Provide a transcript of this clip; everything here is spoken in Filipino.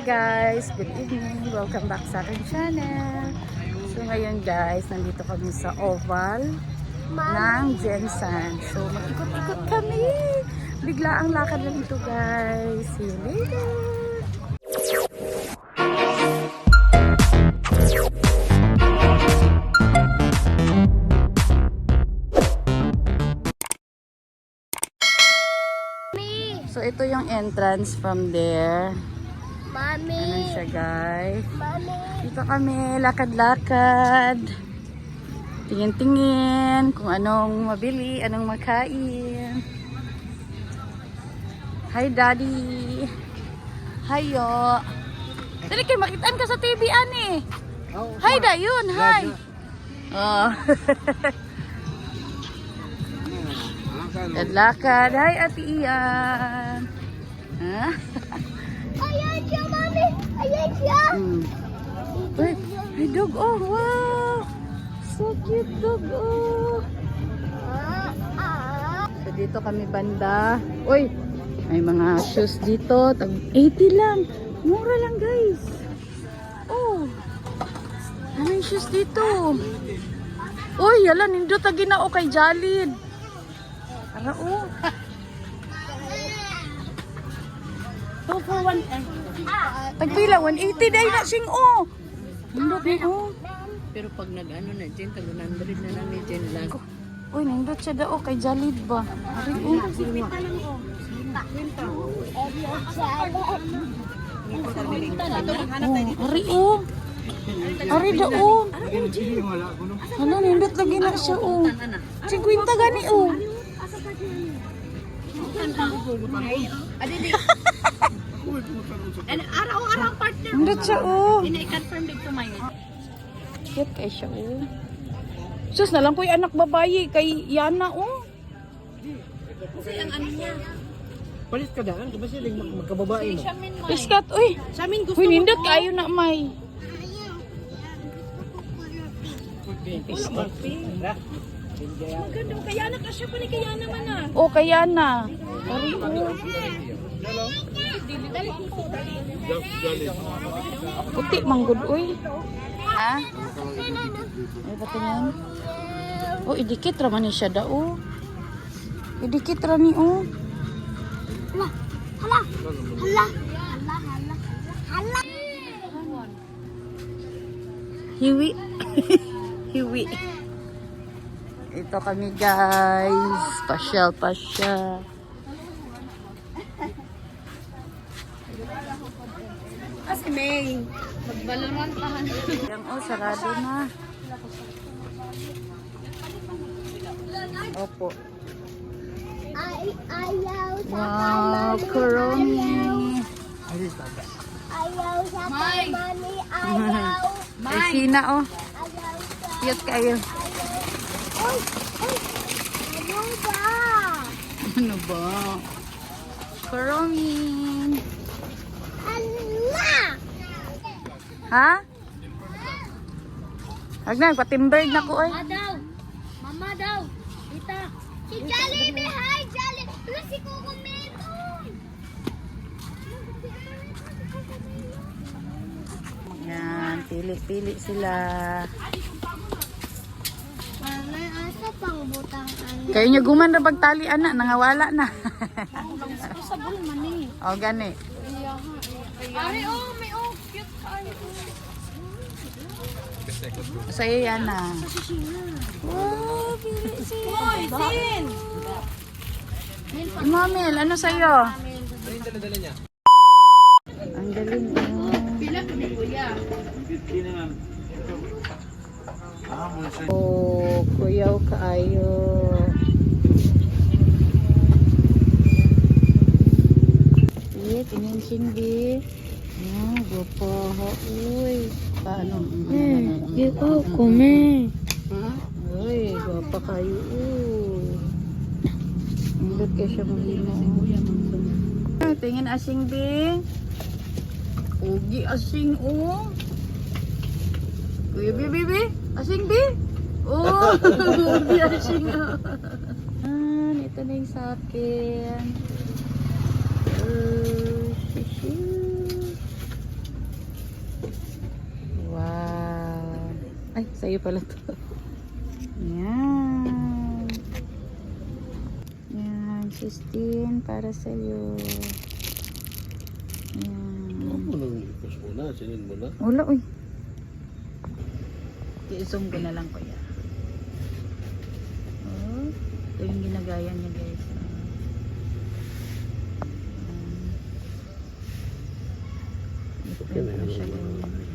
guys, good evening. Welcome back sa aking channel. So ngayon guys, nandito kami sa oval ng Jensen. So mag-ikot-ikot kami. Bigla ang lakad lang ito guys. See you later. So ito yung entrance from there. Mami. Ano siya guys? Mami. Dito kami lakad-lakad. Tingin-tingin kung anong mabili, anong makain. Hi daddy. Hayo. Dali kayo makitaan ka sa TV ani. Hi dayun, hi. Oh. Lakad. Hi Ate Ian. Ha? Ayan siya, Mami. Ayan siya. Uy, may dog. Oh, wow. So cute dog. Oh. So dito kami banda. Uy, may mga shoes dito. Tag 80 lang. Mura lang guys. Oh. Maraming shoes dito. Uy, yala. Nindot na ginao kay Jalid. Tara oh. 2 for 1. Tagpila, 180 dahil na sing oh. Nindot ni oh. Pero pag nag-ano na Jen, tag 100 na lang ni Jen lang. Uy, nindot siya daw kay Jalid ba? Ari oh. Ari oh. Ari daw oh. Ano, nindot lagi na siya oh. 50 gani oh. Araw-araw partner. Nindot siya oh. Ina-confirm dito may. Cute kay siya oh. Sus na lang ko yung anak babae kay Yana oh. Kasi ang ano niya. Palit ka daan, kasi sila magkababae mo. Iskat uy. Sa amin gusto Uy, mo nindot to. kayo na may. Maganda. Kaya na kasya pa ni kaya naman ah. Oh, kay Yana. Ari oh. Puti manggod uy. Ha? Ay patingin. Oh, idikit ra man ni siya da oh. Idikit ra ni oh. Hala. Hala. Hala. Hala. Hala. Hiwi. Hiwi. Ito kami guys. Pasyal-pasyal. Kasi may magbaloran pa. Yang oh, sarado na. Opo. Ayaw sa Wow, Kuromi. Ayaw sa mami. Ayaw. Ay, Sina oh. Ayaw sa. Cute kayo. Uy. Uy. Ano ba? Ano ba? Kuromi. Hala. Ha? Huwag na, patimbered na ko ay. Mama daw. Mama daw. Tita. Si Jollibee. Hi, Jollibee. Wala si Coco Melon. Yan, pili-pili sila. Mama, asa pang butang ano? Kayo nyo guman na pagtali anak, nangawala na. Sa bulman eh. O, gani. Ari, oh, may oh, cute kayo. Sa'yo yan na. Wow, pili sila. Hoy, Sin! Mamel, ano sa'yo? Ano yung dala-dala niya? Ang galing oh. Pila ko ni Kuya. Oh, kuyaw kaayo. Iya, tingin sindi. Ah, gupo ho. Uy, paano? Ikaw, kume. Uy, guapa kayo. Indot kayo siya mahimo. Tingin asing bi. Ugi asing oh. Kuya bibi. Asing bi. Oh, ugi asing. Ito na yung sa akin. Ay, sa'yo pala to. Yan. Yan, Justine, para sa'yo. Yan. Ano nang ipos mo na? Sinin mo na? Wala, uy. I-zoom ko na lang, kuya. Oh, ito yung ginagaya niya, guys. Okay na Ito yan. siya ganyan.